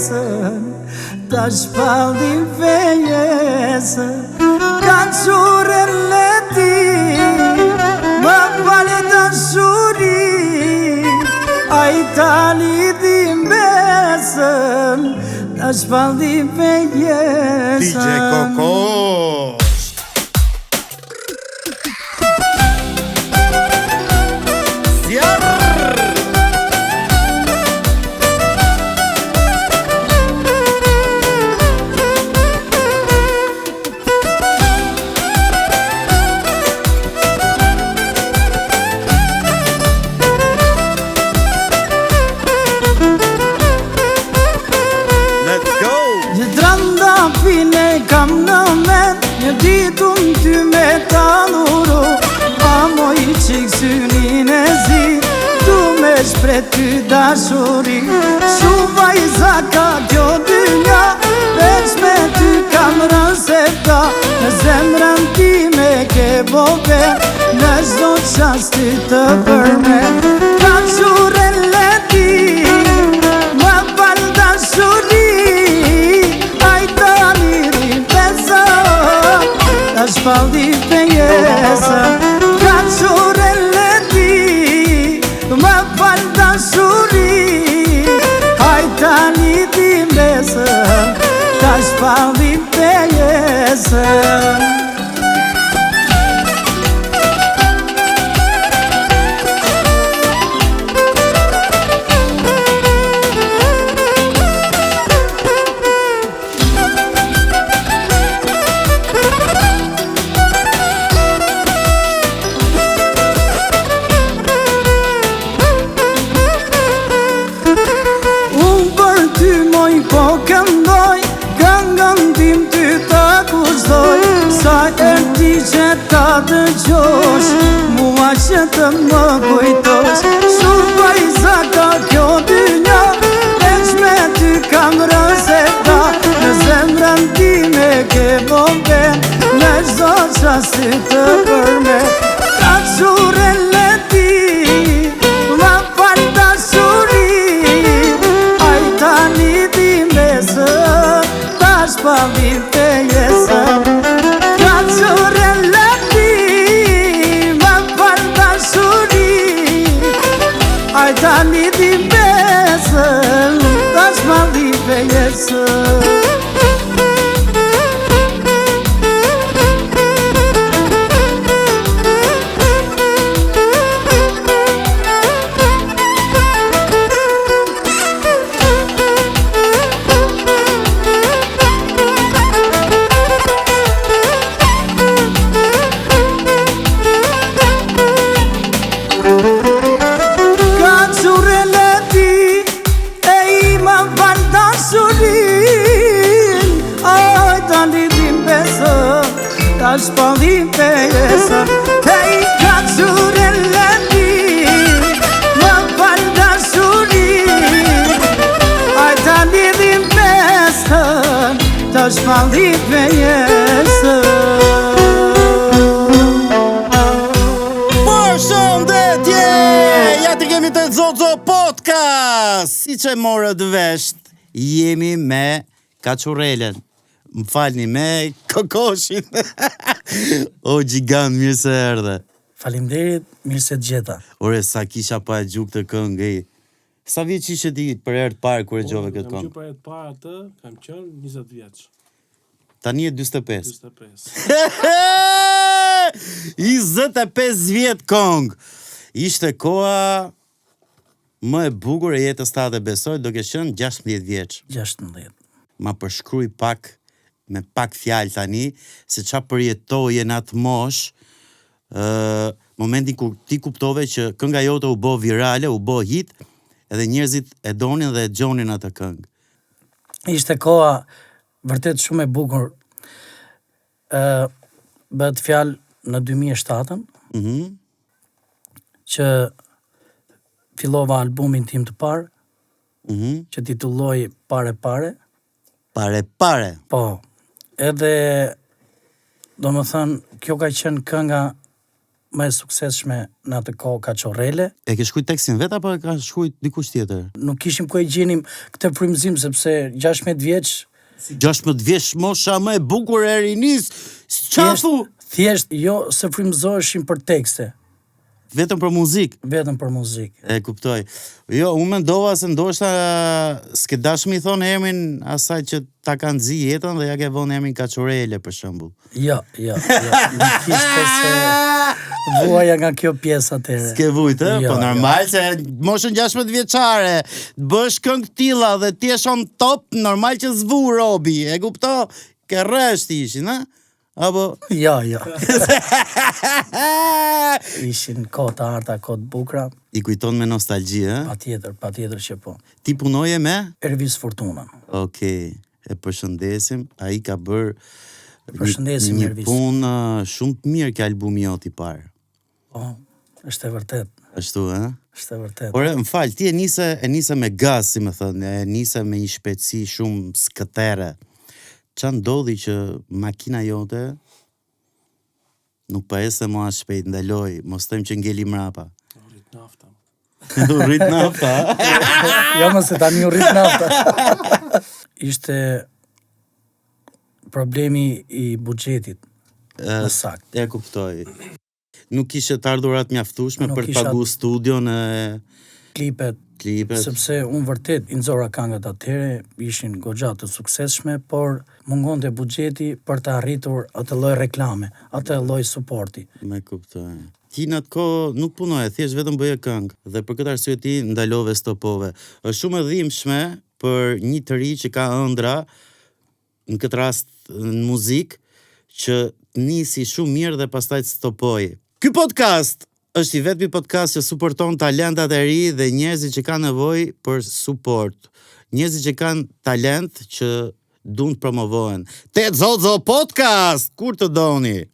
pengesën, ta shpallim pengesën, kanë qurën leti, më pale të shuri, a i tali dhim besën, ta shpallim pengesën. DJ Kokos. Kam në men, një ditun ty me taluru, a moj qik synin e zi, tu me shpret ty dashuri. Shumë vajza ka kjo dynja, veç me ty kam rënseta, në zemrën ti me ke bobe, në zdo qas ty të përme. Ka qure leti, më pal dashuri, ta shpalli pengesën, ka qure leti, më fal dashuri, hajta liti mesën, ta shpalli pengesën. Sa ti që ta dëgjosh, mua që të më kujtosh. Shumë vajza ka kjo dynja, veç me ty kam rënseta, në zemrën ti me ke bombe, në zdo qasi të përme. Ka qure leti, më fal dashuri, a i tani ti mesën, ta shpallim pengesën. Ai tani ti besën, ta shpallim pengesën. Ta shpallim pengesën, hej ka qure leti, më fal dashuri, a i ta lidhim besën, ta shpallim pengesën. Përshëndetje, ja të kemi të Zozo Podcast. Si që morët vesht, jemi me Kaçurelen. Më falni me Kokoshin. O gjigant, mirë se erdhe. Faleminderit, mirë se të gjeta. Ore, sa kisha pa e gjuk të këngë. Sa vjeç ishe ti për herë të parë kur e gjove këtë këngë? Për herë të parë atë, kam qenë 20 vjeç. Tani e 45. 25. 25 vjet këngë. Ishte koha më e bukur e jetës tate, besoj, do ke qenë 16 vjeç. 16. Ma përshkruj pak, me pak fjalë tani, se qa përjetoje në atë mosh, momentin kur ti kuptove që kënga jote u bo virale, u bo hit, edhe njerëzit e donin dhe e gjonin atë këngë. Ishte koha vërtet shumë e bukur. Bëhet fjalë në 2007-ën, që fillova albumin tim të parë, që titulloj Pare. Pare. Po, edhe do më thënë, kjo ka qenë kënga më e suksesshme në atë kohë Kaçorrele. E ke shkruajt tekstin vet apo e ka shkruajt dikush tjetër? Nuk kishim ku e gjenim këtë frymëzim sepse 16 vjeç 16 vjeç mosha më e bukur e rinis. Çafu, thjesht jo se frymëzoheshim për tekste, vetëm për muzikë. vetëm për muzikë. E kuptoj. Jo, unë mendova se ndoshta s'ke dashmi thonë emrin asaj që ta ka nxi jetën dhe ja ke vënë emrin Kaçorrele për shembull. Jo. Nuk kishte se vuaja nga kjo pjesë atëre. S'ke vujt, ë? Jo, Po normal se moshën 16 vjeçare, të bësh këngë tilla dhe ti je on top, normal që zvu robi, e kupto? Ke rresht ishin, ë? Apo Jo. Ishin kohë të arta, kohë të bukura. i kujton me nostalgji, ë? Patjetër që po. Ti punoje me? Ervis Fortuna. Okej, e përshëndesim. Ai ka bër Përshëndesim, një Ervis. punë shumë të mirë që albumi jot i parë. Po, është e vërtet. Ashtu, ë? Është e vërtet. Por më fal, ti e nise me gaz, si më thënë, e nise me një shpejtësi shumë skëtere. Qa ndodhi që makina jote nuk pa ese më as shpejt, ndaloj, mos them që ngeli mrapa. Rrit nafta. Rrit nafta. Jo më se tani u rrit nafta. Ishte problemi i buxhetit. Në sakt. E kuptoj. Nuk kishe të ardhurat mjaftueshme Nuk për të kisha- pagu studion e Klipet, klipet. sepse unë vërtet i nxora këngët atëre, ishin goxha të suksesshme, por mungonte buxheti për të arritur atë lloj reklame, atë lloj suporti. Me kuptoj. Ti në atë kohë nuk punoje, thjesht vetëm bëje këngë. Dhe për këtë arsye ti ndalove, stopove. Është shumë e dhimbshme për një të ri që ka ëndra, në këtë rast në muzikë, që të nisi shumë mirë dhe pastaj të stopoj. Ky podcast është i vetmi podcast që suporton talentat e ri dhe njerëzit që kanë nevojë për suport. Njerëzit që kanë talent që duan të promovohen. Te Zozo Podcast, kur të doni.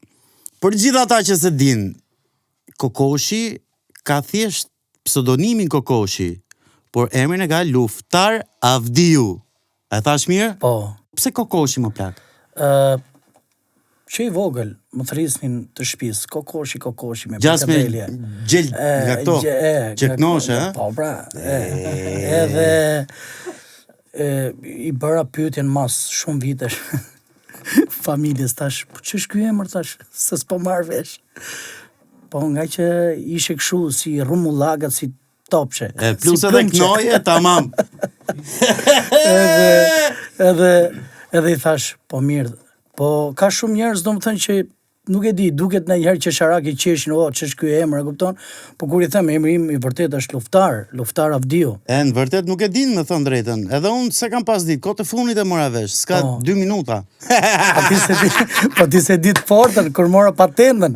Për gjithë ata që se din, Kokoshi ka thjesht pseudonimin Kokoshi, por emrin e ka Luftar Avdiu. E thash mirë? Po, Pse Kokoshi më plak? që i vogël, më thrisnin të shtëpisë, kokoshi me Gjas me pikatelje. gjel nga këto, qeknoshe, ha? Po, bra. Edhe i bëra pyetjen mas shumë vitesh familjes tash, po ç'është ky emër tash, se s'po marr vesh. Po nga që ishe kështu si rrumullagat, si topshe. Plus si edhe plumqe. knoje, tamam. Edhe i thash, po mirë, po ka shumë njerëz domethënë që nuk e di, duket ndonjëherë që sharaki qeshin, ç'është ky emër, e kupton? Po kur i them emri im i vërtet është Luftar Avdiu. E në vërtet nuk e din me thënë drejtën. Edhe unë se kam pas ditë, kote funit e mora vesh, s'ka 2 minuta. Po ti se di të fortën kur mora patentën.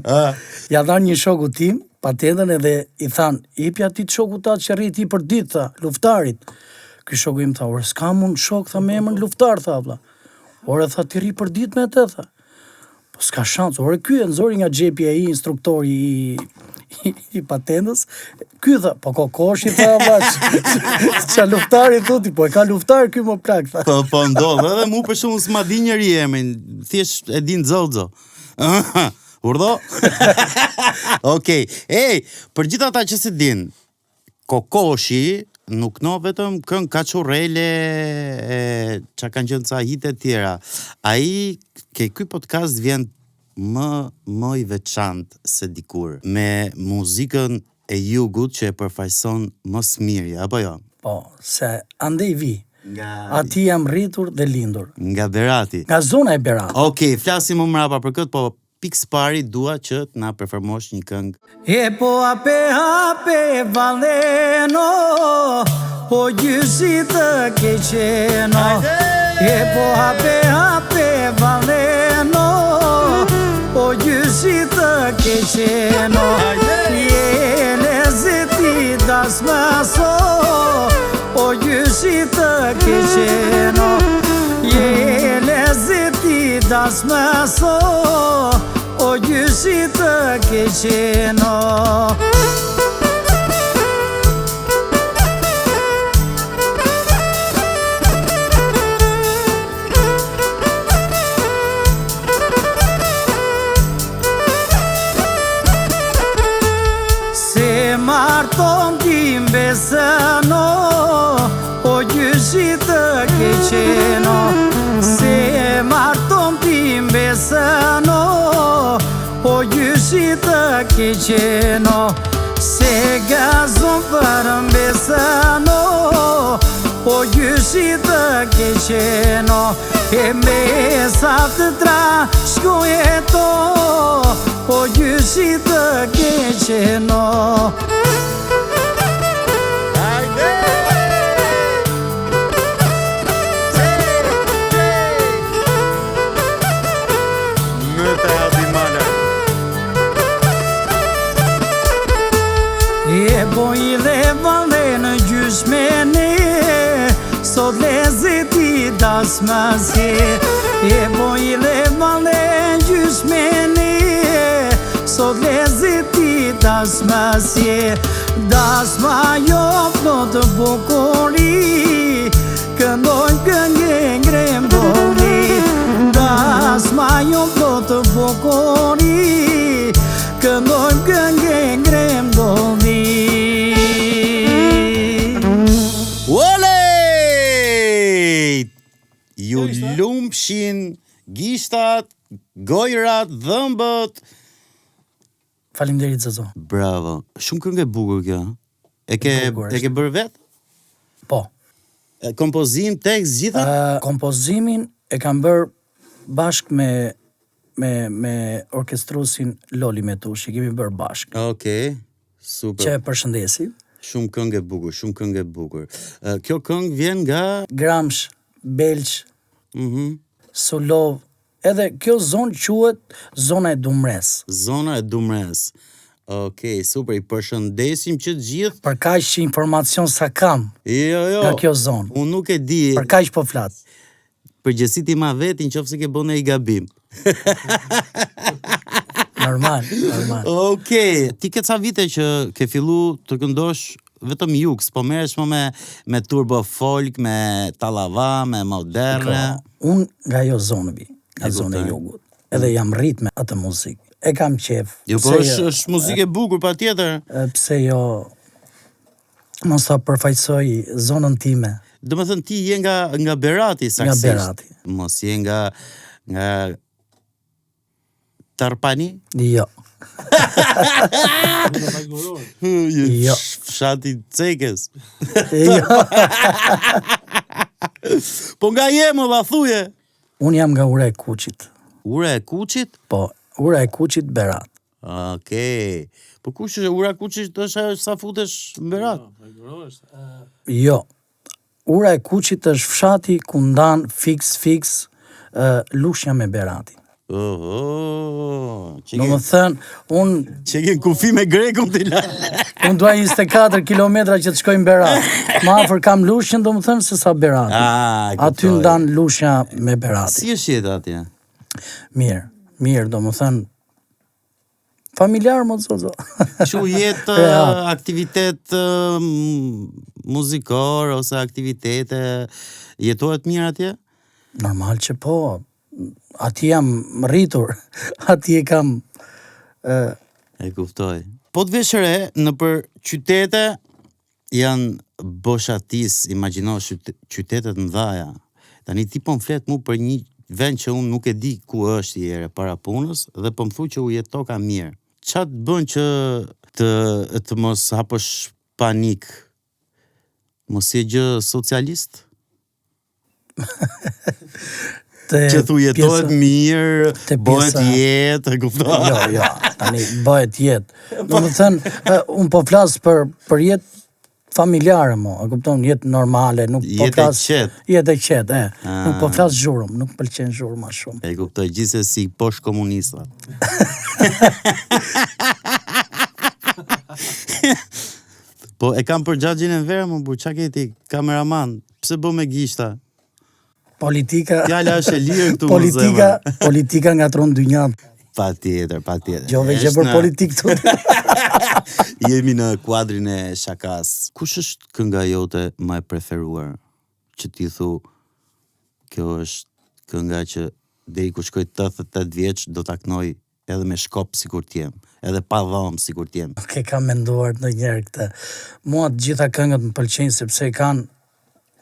Ja dhan një shoku tim patentën edhe i than, "Jepja ti të shokut tat që rri ti për ditë, tha, Luftarit." Ky shoku im tha, "Ore, s'ka mund shok, tha, me emrin Luftar, tha, vlla." Ore, tha, ti rri për ditë me atë, tha. Po s'ka shans, ore, ky e nxori nga xhepi ai instruktori i patentës. Ky tha, po Kokoshi, tha, vlla, qa Luftari thuti, po e ka Luftar ky më plak, tha. Po ndodh, edhe mu për shumë s'ma di njëri emrin, thjesht e din Zozo. Urdho? Okej. Për gjithë ata që se din, Kokoshi nuk no vetëm këngë Kaçorrele, që kanë qenë ca hite tjera. Ai, ke ky podcast vjen më i veçantë se dikur, me muzikën e jugut që e përfaqëson më së miri, apo jo? Po, se ande i vi. Ati jam rritur dhe lindur. Nga Berati. Nga zona e Berat. Okej, flasim më mrapa për këtë, po pikës pari dua që të na performosh një këngë. E po hape valeno, o gjysi të keqeno. E po hape valeno, o gjysi të keqeno. Je lezeti das maso, o gjysi të keqeno. Je lezeti das maso, o gjysi të keqeno. ke qeno, se e marton ti mbesëno, o gjyshi të ke qeno, se gazon për mbesëno, o gjyshi të ke qeno, e me sa të tra shkoje to, o gjyshi të ke qeno. E boj dhe valde në gjyshmeni, sot lezeti dasmasi. E boj dhe valde në gjyshmeni, sot lezeti dasmasi. Dasma jo plot bukuri, këndoj këngë gremboli. Dasma jo plot bukuri, këndoj këngë gremboli. Ju lumpshin, gishtat, gojrat, dhëmbët. Faleminderit Zozo. Bravo. Shumë këngë e bukur kjo. E ke bërë vetë? Po. Kompozim, tekst, gjitha? Kompozimin e kam bërë bashk me orkestrusin Loli Metushi, kemi bërë bashk. Okej, super. Që e përshëndesi. Shumë këngë e bukur, shumë këngë e bukur. Kjo këngë vjen nga Gramsh, Belç, Sulov, edhe kjo zonë quhet zona e Dumres. Zona e Dumres. Okej, super, i përshëndesim që gjithë. Për kaq që informacion sa kam Jo. nga kjo zonë. Unë nuk e di. Për kaq po flat. Përgjësit i ma vetin qofse ke bëne i gabim. Normal. Okej, ti ke ca vite që ke fillu të këndosh vetëm jux, po merresh më me turbo folk, me tallava, me moderne. Unë nga jo zonë vi, nga zonë e jugut. Edhe jam rrit me atë muzikë. E kam qef. Jo, po është muzikë e bukur patjetër. Pse jo mos ta përfaqësoj zonën time. Do të thënë ti je nga Berati saksisht. Nga Berati. Mos je nga Tarpani? Jo. Jo. Fshati Cekës. Jo. Po nga je më dha thuje? Unë jam nga Ura e Kuqit. Ura e Kuqit? Po, Ura e Kuqit Berat. Okej. Po kush është Ura e Kuqit është sa futesh në Berat? Jo. Ura e Kuqit është fshati ku ndan fiks lushja me Beratin. Do më thënë, unë... Që ke kufi me grekun t'i la. Unë duaj 24 kilometra që të shkojnë Berat. Ma afër kam lushjen, do më thënë, se sa Beratin. Aty ndan lushja me Beratin. Si është jetë atje? Mirë, do më thënë, familjar më të zozo. Që jetë aktivitet muzikor, ose aktivitete, jetohet mirë atje? Normal që po, ati jam rritur, ati e kam... E kuftoj. Po të veshëre, në për qytete janë boshatis, imagjino qytetet në dhaja. Tani ti po më flet mu për një vend që unë nuk e di ku është i ere para punës, dhe po më thu që u jeto ka mirë. Qa të bën që të mos hapësh panik? Mos je gjë socialist? Që thu jetohet mirë, bëhet jetë, kuptoj. Jo, tani bëhet jetë. Do të thënë, unë po flas për jetë familjare mo, e kupton, jetë normale, nuk po flas jetë e qetë, nuk po flas zhurmë, nuk pëlqen zhurma shumë. E kuptoj, gjithsesi poshtë komunistat. Po e kam për gjagjin e verë, më bu, qa keti, kameraman, pse bë me gishta? Politika... Fjalla është e lirë këtu më zemë. Politika nga tronë dynjat. Pa tjetër. Gjove që për politikë të. Jemi në kuadrin e shakas. Kush është kënga jote më e preferuar? Që ti thu, kjo është kënga që deri ku shkoj 88 vjeç do ta knoj edhe me shkop sikur t'jem, edhe pa dhom sikur t'jem. Kam menduar ndonjëherë këtë. Mua të gjitha këngët më pëlqejnë sepse kanë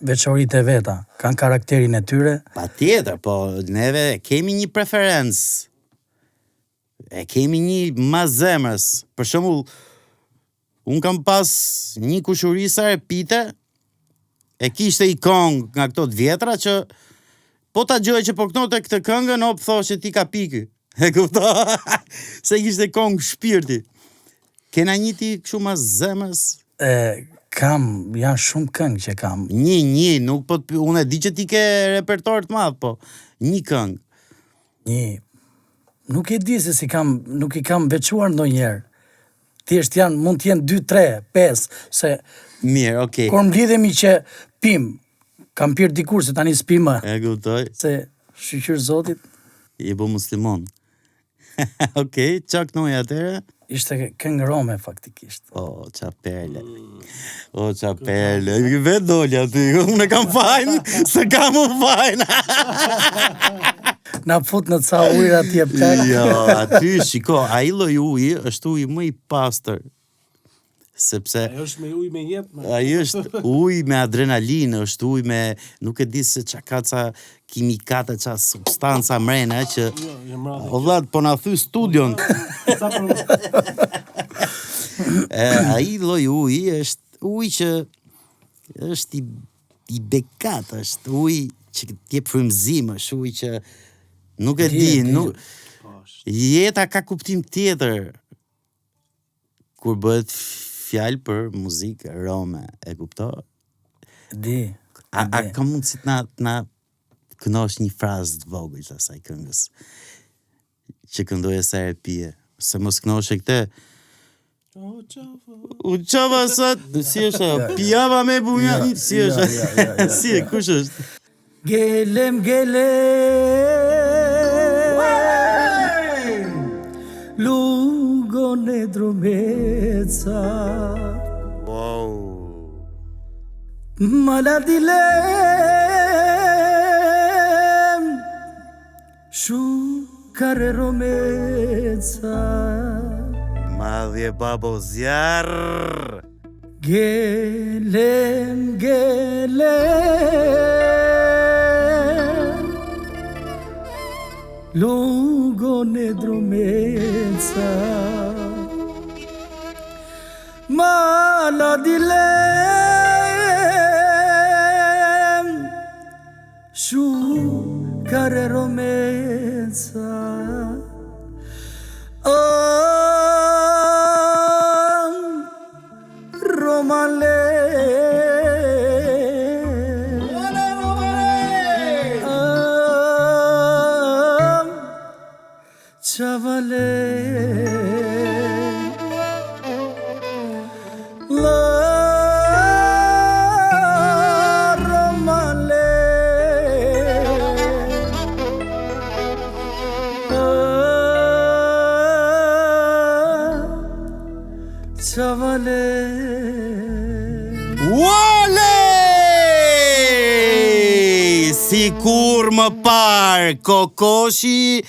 veçoritë e veta, kanë karakterin e tyre. Patjetër, po neve kemi një preferencë. E kemi një mas zemrës. Për shembull, un kam pas një kushurisa e pite, e kishte i kong nga këto të vjetra që po ta gjoj që po kënote këtë këngën, op thoshe ti ka pikë. E kupto? Se kishte kong shpirti. Kena një ti kështu mas zemrës? Janë shumë këngë që kam. Një, nuk po unë e di që ti ke repertor të madh, po një këngë. Nuk e di se nuk i kam veçuar ndonjëherë. Thjesht mund të jenë 2, 3, 5, se mirë, okay. Kur mblidhemi që pim, kam pirë dikur se tani s'pi më. E kuptoj. Se shqyr Zotit. Je bo muslimon. Okej, qa kënoj atëre? Ishte këngë rome faktikisht. O, qa perle. Vetë dolja ty, unë e kam fajnë, se kam u fajnë. Na fut në ca ujra t'je plak. Jo, aty, shiko, a i loj uji është uji më i pastër. Sepse ajo është me ujë me jetë. Ai është ujë me adrenalinë, është ujë me nuk e di se çka ka ca kimikate, ça substanca mrena që o vllad po na thy studion. Ai lloj uji është ujë që është i bekat, është ujë që ti jep frymëzim, është ujë që nuk e di, nuk jeta ka kuptim tjetër kur bëhet fjalë për muzikë rome, e kupto? Di. A ka mundësi të na kënosh një frazë të vogël të asaj këngës që këndoje sa e pije, se mos kënoshe këtë u qava sot, si është pijava me bunja, si është si e, kush është? Gelem lugon e drumeca maladilem shukare romeca madhje babo zjarr gelem lugon e drumeca maladilem shukare romeca romale chavale la romale chavale si kur më parë kokoshi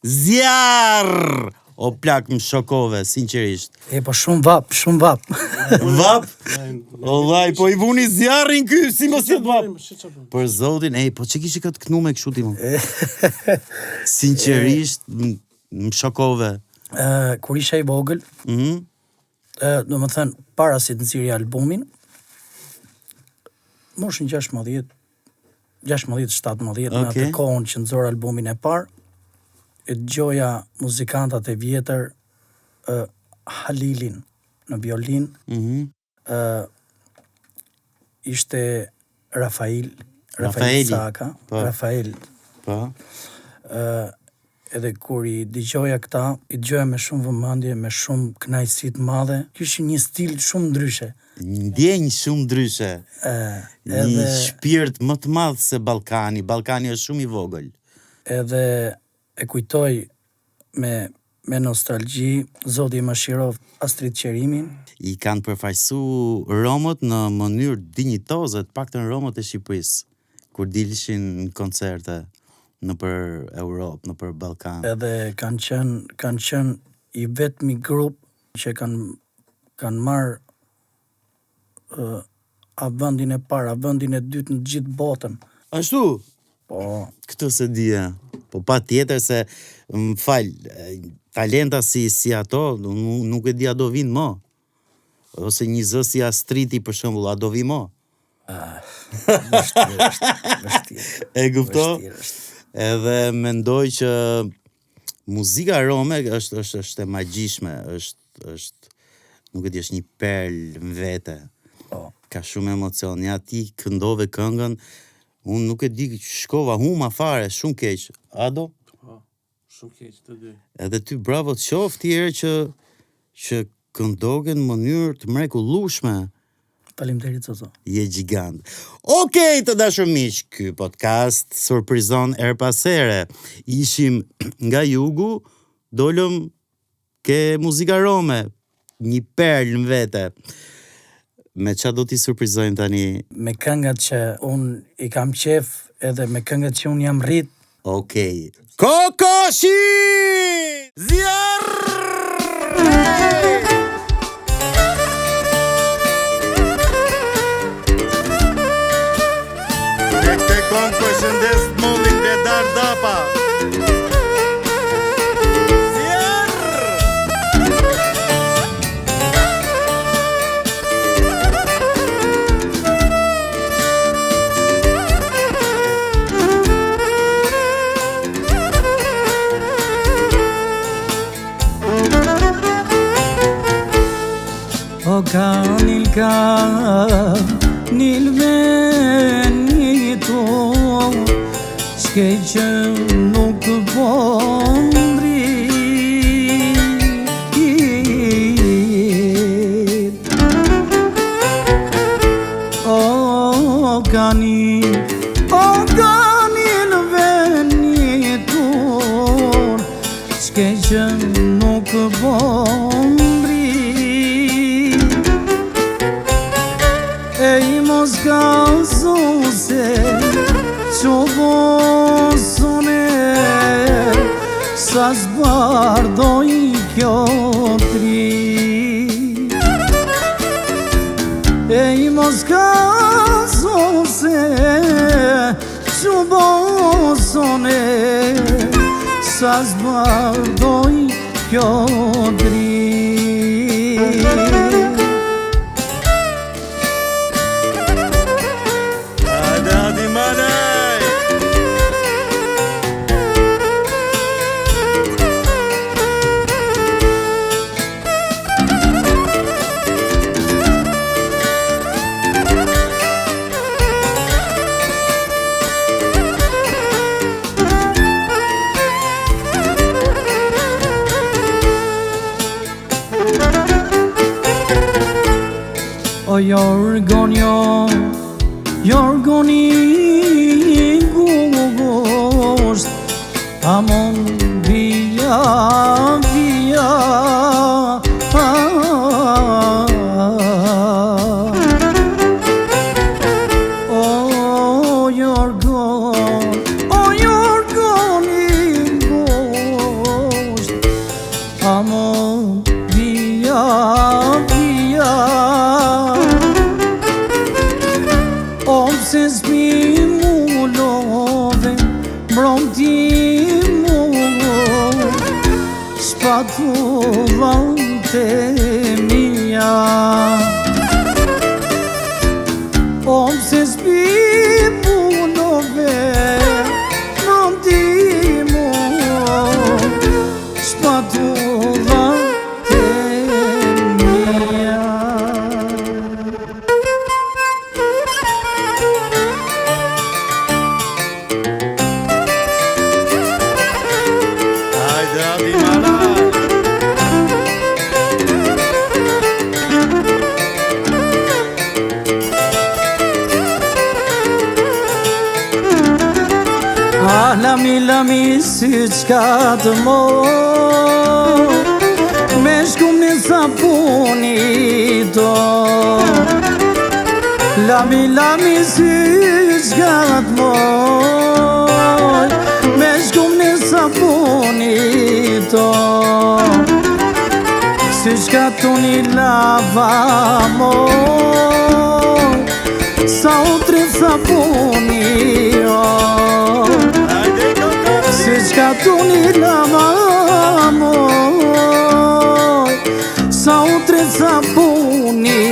zjarr. O plak më shokove, sinqerisht. Po shumë vap. Vap? O vaj, po i vuni zjarrin ky, si mos jetë vap. Për zotin, po që kishi këtë kënu me kështu ti më? Sinqerisht, më shokove. Kur isha i vogël, do më thënë, para si të nxirja albumin, moshën 16, 17, në atë kohën që nxor albumin e parë, e dëgjoja muzikantat e vjetër, Halilin në violin, ishte Rafael Saka, Rafael. Edhe kur i dëgjoja këta, i dëgjoja me shumë vëmendje, me shumë kënaqësi të madhe. Kishin një stil shumë ndryshe. Ndjenjë shumë ndryshe. Një shpirt më të madh se Ballkani. Ballkani është shumë i vogël. Edhe e kujtoj me nostalgji, Zoti më mëshiroft Astrid Qerimin. I kanë përfaqësu romët në mënyrë dinjitoze, të paktën romët e Shqipërisë, kur dilshin në koncerte nëpër Europë, nëpër Ballkan. Edhe kanë qenë i vetmi grup që kanë marrë a vendin e parë, a vendin e dytë në gjithë botën. Ashtu? Po, Këtë se dija. Po pa tjetër se, më fal, talenta si ato, nuk e di a do vinë mo. Ose një zë si Astriti për shembull, a do vi mo? vështirë është. E kupto? Vështirë është. Edhe mendoj që muzika rome është e magjishme, është nuk e di, është një perlë në vete. Po. Ka shumë emocion. Ja ti këndove këngën, unë nuk e di, shkova huma fare, shumë keq. Ado? Po, shumë keq të dy. Edhe ty bravo të qoftë tjerë që këndoge në mënyrë të mrekullueshme. Faleminderit Zozo. Je gjigant. Okej, të dashur miq, ky podcast surprizon her pas here. Ishim nga jugu, dolëm ke muzika rome, një perlë në vete. Me qa do t'i surprizojmë tani? Me këngët që unë i kam qef edhe me këngët që unë jam rrit. Okej. Kokoshi! Zjarr! Këtë kongë përshëndes mollin dhe dardapa. O kanil venito, shkej që nuk po ndrit. O kanil venito, shkej që nuk po Ej mos gazose, qobosone, sa zbardoj kjo tri. Ej mos gazose, qobosone, sa zbardoj kjo tri. O jorgoni gusht, amon via. O jorgoni gusht, amon via. Se s'mi mullove, mbronti mu, shpatullante mia. Se s'mi mullove, mbronti mu, shpatullante mia. Lami si qka të mor, me shkum një sapuni do. Lami si qka të mor, me shkum një sapuni do. Si qka të një lava mor, sa utri sapuni si qka tuni lavamoj sa utri sapuni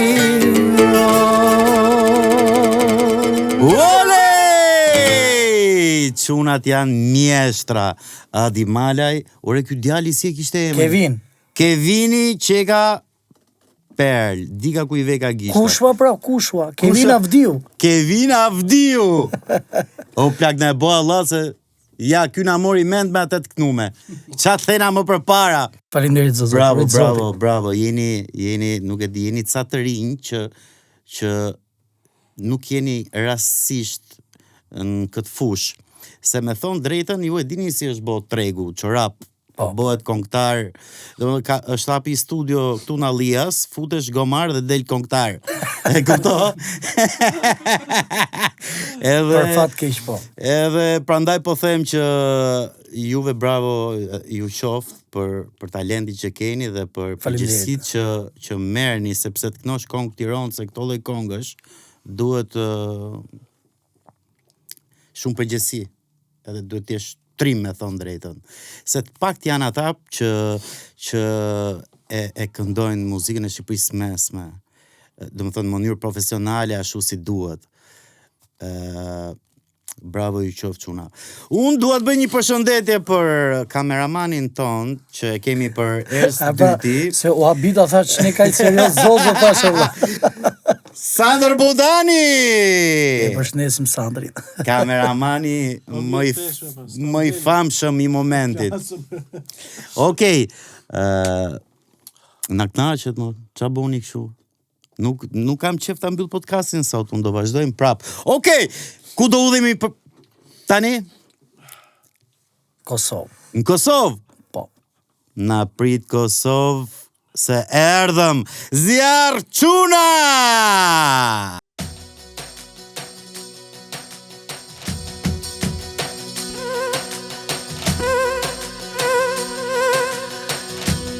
Qunat janë mjeshtra. Adi Malaj, ore ky djali si e kishte emrin? Kevini Qeka Perl, dika ku I veka gishta. Kushva pra, kushva, Kevin Avdiu. Kevin Avdiu! O plak në e bo Allah se ja, ky na mori mend me atë të knume. Qa thena më për para? Faleminderit Zozo. Bravo, jeni, nuk e di, jeni ca të rinj që nuk jeni rasisht në këtë fush. Se me thonë drejtën, ju e dini si është bëhet tregu, çorap, bëhet kongtar, është hapi studio këtu në Alias, futesh gomar dhe del kongtar. E kupto? Për fat keq po. Edhe prandaj po them që juve bravo ju qoft për talentin që keni dhe për përgjegjësitë që merrni, sepse të knosh kong Tiranë se këto lloj kongësh duhet shumë përgjegjësi. Edhe duhet të jesh trim me thonë drejtën. Se të pakt janë ata që e këndojnë muzikën e Shqipërisë mesme. Do më thonë në mënyrë profesionale ashtu si duhet. Bravo ju qoftë çuna. Unë dua të bëj një përshëndetje për kameramanin ton që e kemi për herë së dyti. Se u habita thash ne kaj serioz Zozo thash. Sandër Budani! E përshëndesim Sandrin. Kameramani më I famshëm I momentit. Okej. Na kënaqet më. Ç'a bëni kështu? Nuk kam qef ta mbyll podcastin sot, unë do vazhdojmë prap. Okej. Ku do udhemi tani? Kosovë. Në Kosovë? Po. Na prit Kosovë se erdhëm Zjarr Çuna!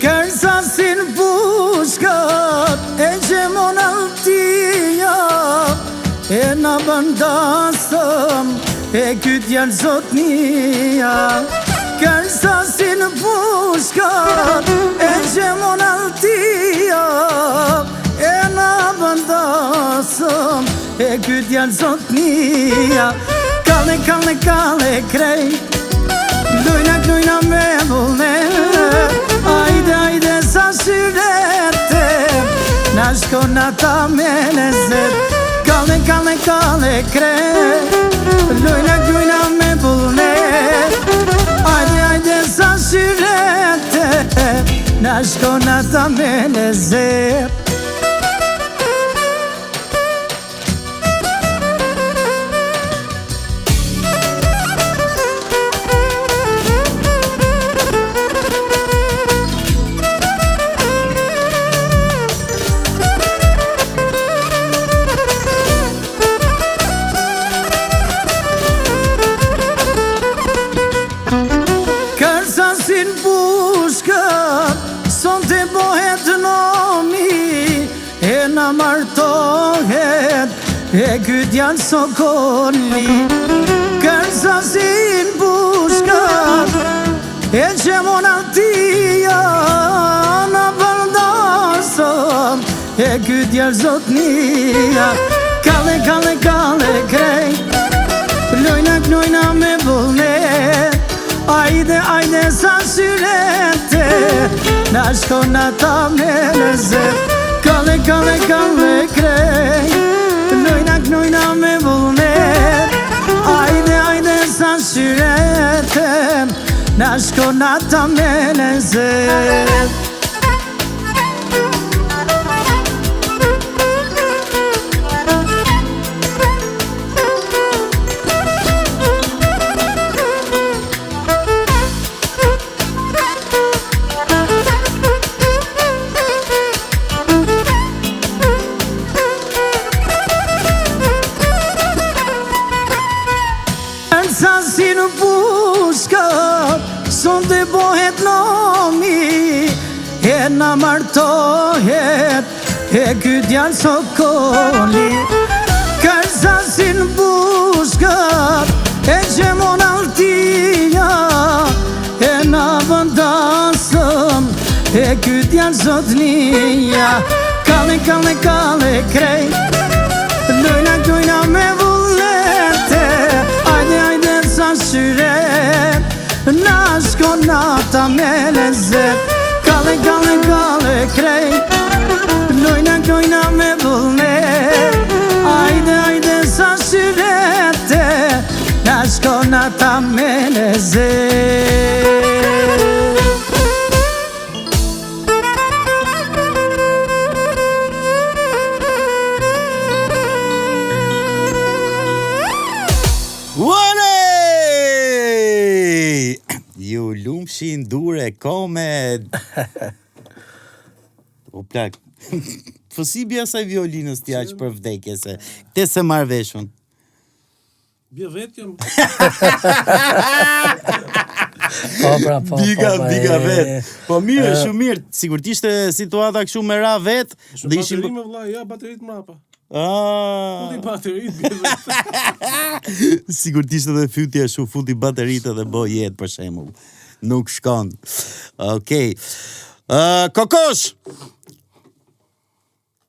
Kërsasin pushkat e gjemon altia e na bandasëm e kyt janë zotnia. Kërsasin pushkat e gjemon altia e na bandasëm e kyt janë zotnia. Kale krej Lujna me vullne Ajde sa shirete Na shkon ata me lezet Kale krej Lujna me vullne Ajde sa shirete Na shkon ata me lezet martohet e kyt janë sokoli Kërsasin pushkat e gjemon altia na vërdasëm e kyt janë zotnia Kale krej Lujna me vullnet Ajde sa shirete Na shkon ata me lezet Kale krej Lujna me vullnet Ajde sa shirete Na shkon ata me lezet Sonte bohet nomi E na martohet E kyt janë sokoli zasin bushkët e gjemon altia e na vëndasëm e kyt janë zotnia kale krej lojna klojna me vullete ajde sa syret na shkon nata me lezet kale krej lojna klojna me vullete ajde sa syret na shkon nata me lezet. Ju lumshin dure komed. O plak. Po si bja saj violinës t'ja që për vdekje se te se marrë veshun. Bje vetë jam. Po, Biga vetë. Po mirë, shumë mirë. Sigur t'ishte situata këshu me ra vetë. Shumë bateri me vla, ja baterit mrapa. Futi baterit, bje vetë. Sigur t'ishte dhe fytja shumë futi baterit dhe bo jetë për shemull. Nuk shkon. Okej. Kokosh!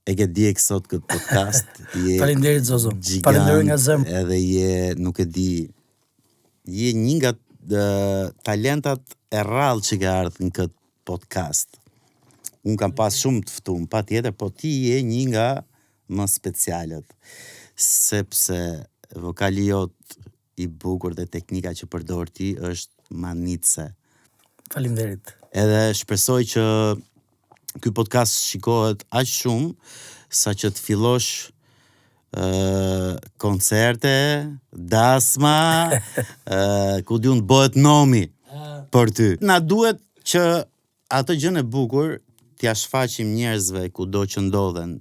E ke djekë sot këtë podcast. Faleminderit Zozo. Faleminderit nga zemë. Edhe nuk e di, je një nga talentat e rrallë që ka ardhë në këtë podcast. Unë kam pas shumë të ftuar, pa tjetër, po ti je një nga më specialet, sepse vokali jot i bukur dhe teknika që përdor ti është manitse. Faleminderit. Edhe shpresoj që ky podcast shikohet aq shumë sa që të fillosh koncerte, dasma, ku diun bëhet nomi për ty. Na duhet që atë gjën e bukur t'ja shfaqim njerëzve kudo që ndodhen,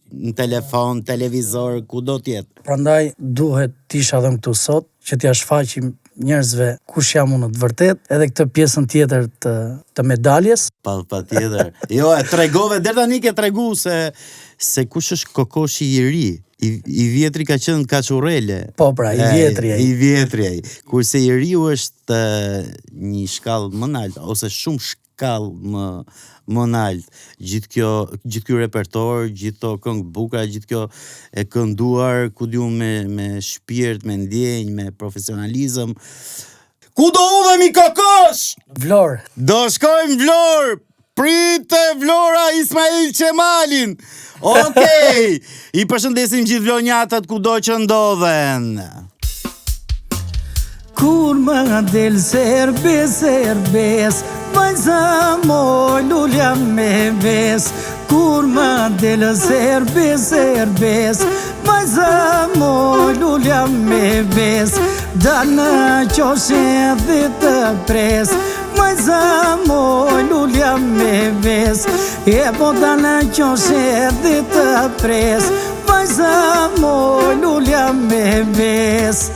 në telefon, televizor, kudo t'jetë. Prandaj duhet t'isha dhe këtu sot që t'ja shfaqim njerëzve kush jam unë të vërtet, edhe këtë pjesën tjetër të medaljes. Pa tjetër. Jo, e tregove, deri tani ke tregu se kush është Kokoshi i ri. I vjetri ka qenë Kaçurrele. Po pra, i vjetri ai. I vjetri ai. Kurse i riu është një shkallë më lart ose shumë shkallë më lart. Gjithë ky repertor, gjithë to këngë bukura, gjithë kjo e kënduar, ku diun me shpirt, me ndjenjë, me profesionalizëm. Ku do udhemi Kokosh? Vlorë. Do shkojmë Vlorë. Prite Vlora Ismail Qemalin. Okej. I përshëndesim gjithë vlonjatat kudo që ndodhen. Kur më del serbes, vajza moj lulja me ves. Kur më del serbes, vajza moj lulja me ves. Da në qoshe dhe të pres, vajza moj lulja me ves. E po da në qoshe dhe të pres, vajza moj lulja me ves.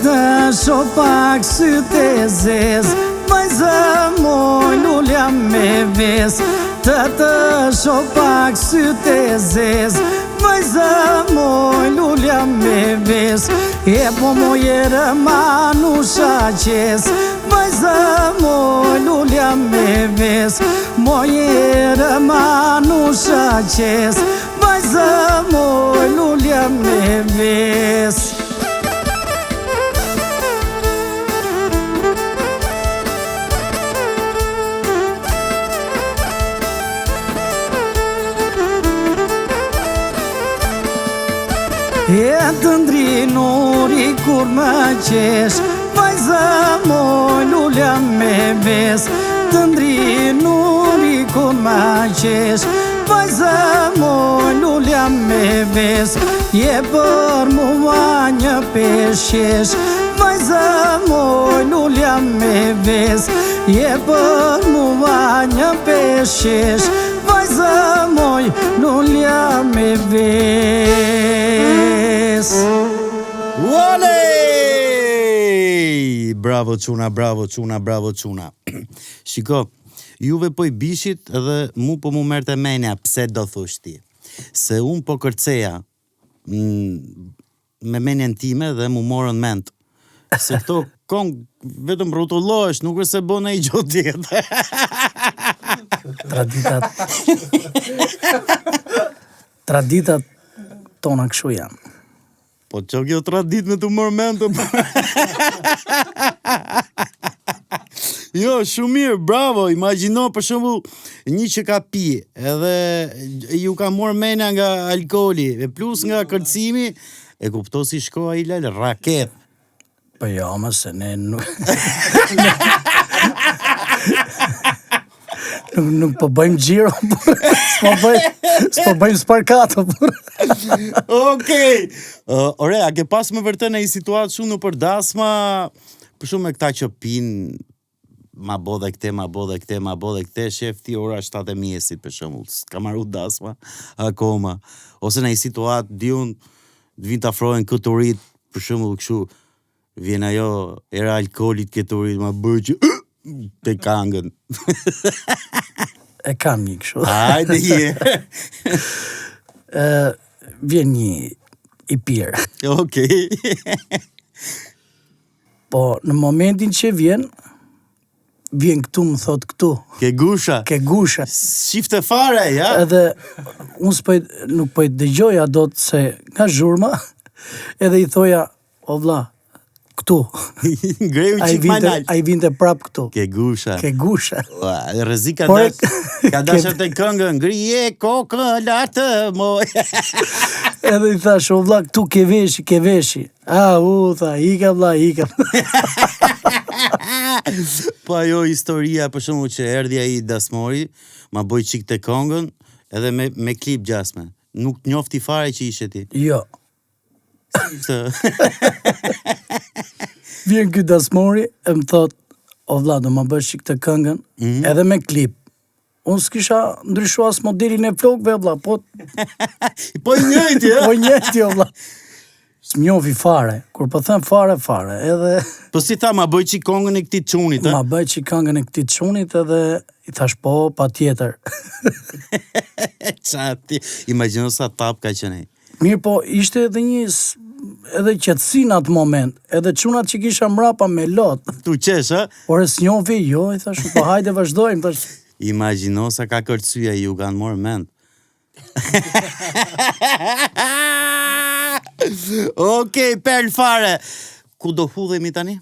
Të shopak sytë e zez, vajza moj lulja me ves. Të shopak sytë e zez, vajza moj lulja me ves. E po mojere manusha qes, vajza moj lulja me ves. Mojere manusha qes, vajza moj lulja me ves. E të ndrinuri kur më qesh, vajza moj lulja me ves. Të ndrinuri kur më qesh, vajza moj lulja me ves. Je për mua një peshqesh, vajza moj lulja me ves. Je për mua një peshqesh, vajza moj lulja me ves. Olej! Bravo çuna, bravo çuna, bravo çuna. Shiko, juve po I bishit edhe mu po mu merte menja, pse do thush ti? Se un po kërceja me menjen time dhe mu morën ment. Se këto kong vetëm rrotullohesh, nuk është se bën ai gjë tjetër. Traditat tona kështu janë. Po që kjo tradit me të mërë mentë. Jo, shumë mirë, bravo, imagjino për shembull një që ka pi, edhe ju ka morë menja nga alkooli, e plus nga kërcimi, e kupto si shko ai lal raket. Po jo, më se ne nuk... nuk po bëjmë gjiro, s'po bëjmë sparkato. Okej. Ore, a ke pas më vërtet në një situatë shumë në përdasma, për shumë me këta që pinë, ma bo dhe këte, shef ti ora 7 e mjesit, për shumë, s'ka marru dasma, akoma. Ose në një situatë, diun, t'vin t'afrojen këtë urit, për shumë, këshu, vjen ajo, era alkoolit këtë urit, ma bërë që... Te kangën. E kam një kështu. Hajde je. Vjen një I pirë. Okej. Po, në momentin që vjen këtu, më thot këtu. Ke gusha. Shifte fare, ja? Edhe, unë nuk po I dëgjoja do të se nga zhurma, edhe I thoja, o vlla, këtu. Greju qik manal. A I vinte prap këtu. Ke gusha. Rrezika ka dashur të këngën, ngrije kokën lartë moj. Edhe I thash, o vlla, këtu ke veshi. Tha, ika vlla, ika. Po ajo historia, për shembull që erdhi ai dasmori, ma boj qik të këngën, edhe me klip gjasme. Nuk njofti fare që ishe ti. Jo. Vjen ky dasmori e më thot, o vlla, do ma bësh qik të këngën, edhe me klip. Unë s'kisha ndryshu as modelin e flokëve, vlla, po... Po I njëjti, ja? Po I njëjti, o vlla. S'mjofi fare, kur po them fare, edhe... Po si tha, ma bëj qik këngën e këtij çunit, Ma bëj qik këngën e këtij çunit, edhe I thash, po, pa tjetër. Qati, imagjino sa tap ka qenë. Mirë, po, ishte edhe edhe qetësi në atë moment, edhe çunat që kisha mrapa me lot. Tu qesh, ha? Por e s'njofi, jo, I thash, po hajde vazhdojmë, thash. Imagjino sa ka kërcyja ju kanë morë mend. Okej, perl fare. Ku do hudhemi tani?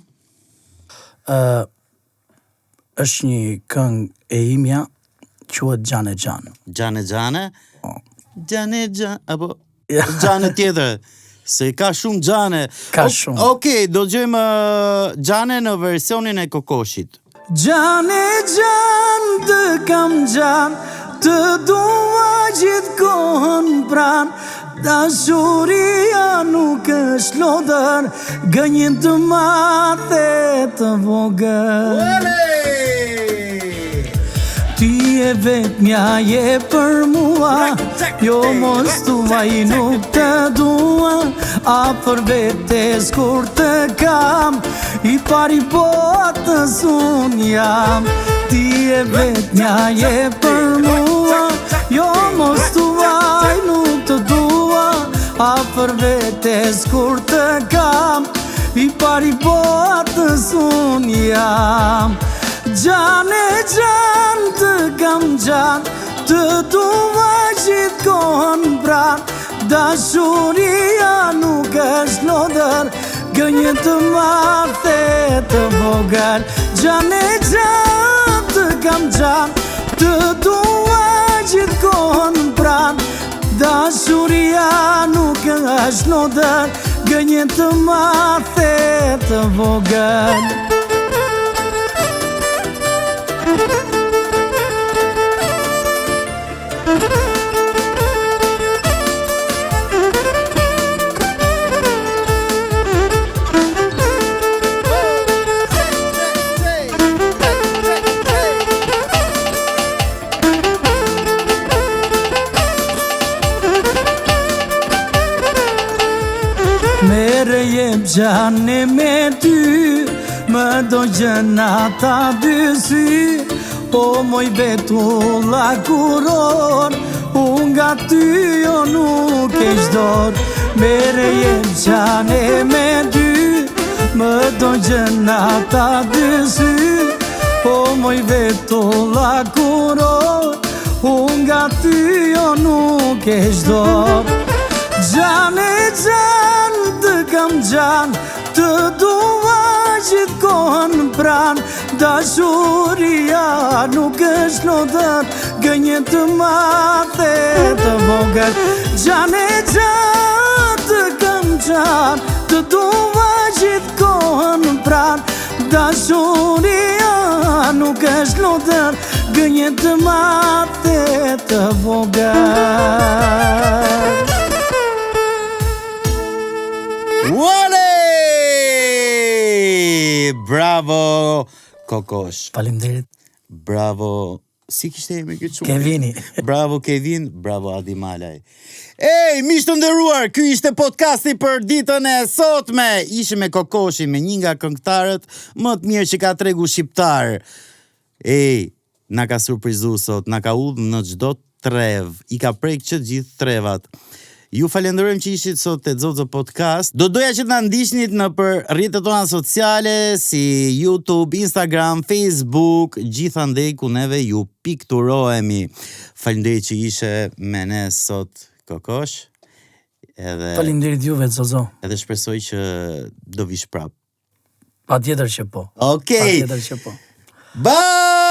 Është një këngë e imja, quhet Gjane Gjan. Gjane, apo Gjane tjetër. Se ka shumë Gjane. Ka shumë. Okej, do gjejmë Gjane në versionin e Kokoshit. Gjane, të kam gjan, të dua gjithë kohën pran, dashuria nuk është lodër, gënjën të mathe të vogël. Ti e vetmja je për mua, jo mos tuaj nuk të dua, a për vetes kur të kam, I pari botës unë jam. Ti e vetmja je për mua, jo mos tuaj nuk të dua, a për vetes kur të kam, I pari botës unë jam. Gjane, të kam gjan, të dua gjithë kohën pran, dashuria nuk është lodër, gënjën të mathe të vogël. Gjane, të kam gjan, të dua gjithë kohën pran, dashuria nuk është lodër, gënjën të mathe të vogël. gjane me ty, më do gjënata dy sy. O moj betulla kuron, unë nga ty jo nuk e shdor. Mere jem gjane me ty, më do gjënata dy sy. O moj betulla kuron, unë nga ty jo nuk e shdor. Gjane, gjanë, të kam gjanë, të dua gjithë kohën pran. Dashuria nuk është lodër, gënje të madhe të vogël. Gjane, gjanë, të kam gjanë, të dua gjithë kohën pran. Dashuria nuk është lodër, gënje të madhe të vogël. Wale! Bravo, Kokosh. Faleminderit. Bravo. Si kishte emri ky çumë? Kevini. Bravo Kevin, bravo Adi Malaj. Ej, miq të nderuar, ky ishte podcasti për ditën e sotme. Ishim me Kokoshin, me një nga këngëtarët më të mirë që ka tregu shqiptar. Ej, na ka surprizu sot, na ka udhë në çdo trev, i ka prek që gjithë trevat. Ju falenderojmë që ishit sot te Zozo Podcast. Do doja që të na ndiqnit në për rrjetet tona sociale si YouTube, Instagram, Facebook, gjithandej ku neve ju pikturohemi. Faleminderit që ishe me ne sot, Kokosh. Faleminderit juve, Zozo. Edhe shpresoj që do vish prap. Patjetër që po. Okej. Patjetër që po. Bye!